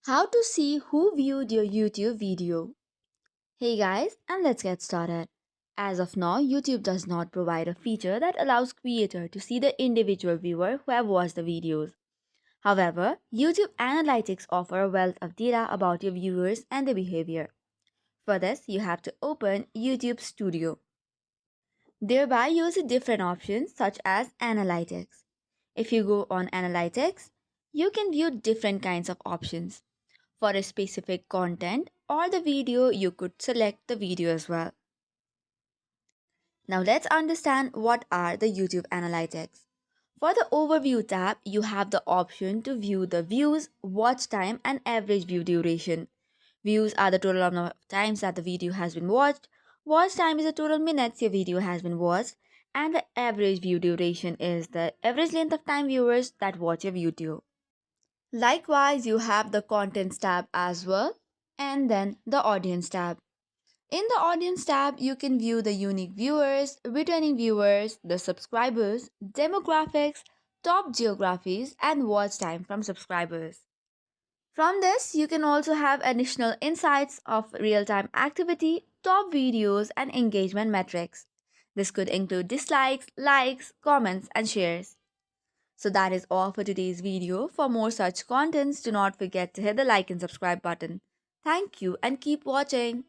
How to see who viewed your YouTube video. Hey guys, and let's get started. As of now, YouTube does not provide a feature that allows creator to see the individual viewer who have watched the videos. However, YouTube Analytics offer a wealth of data about your viewers and their behavior. For this, you have to open YouTube Studio. Thereby, you'll see different options such as Analytics. If you go on Analytics, you can view different kinds of options. For a specific content or the video, you could select the video as well. Now let's understand what are the YouTube Analytics. For the Overview tab, you have the option to view the views, watch time, and average view duration. Views are the total number of times that the video has been watched, watch time is the total minutes your video has been watched, and the average view duration is the average length of time viewers that watch your video. Likewise, you have the Contents tab as well, and then the Audience tab. In the Audience tab, you can view the unique viewers, returning viewers, the subscribers, demographics, top geographies, and watch time from subscribers. From this, you can also have additional insights of real time activity, top videos, and engagement metrics. This could include dislikes, likes, comments, and shares. So that is all for today's video. For more such contents, do not forget to hit the like and subscribe button. Thank you and keep watching.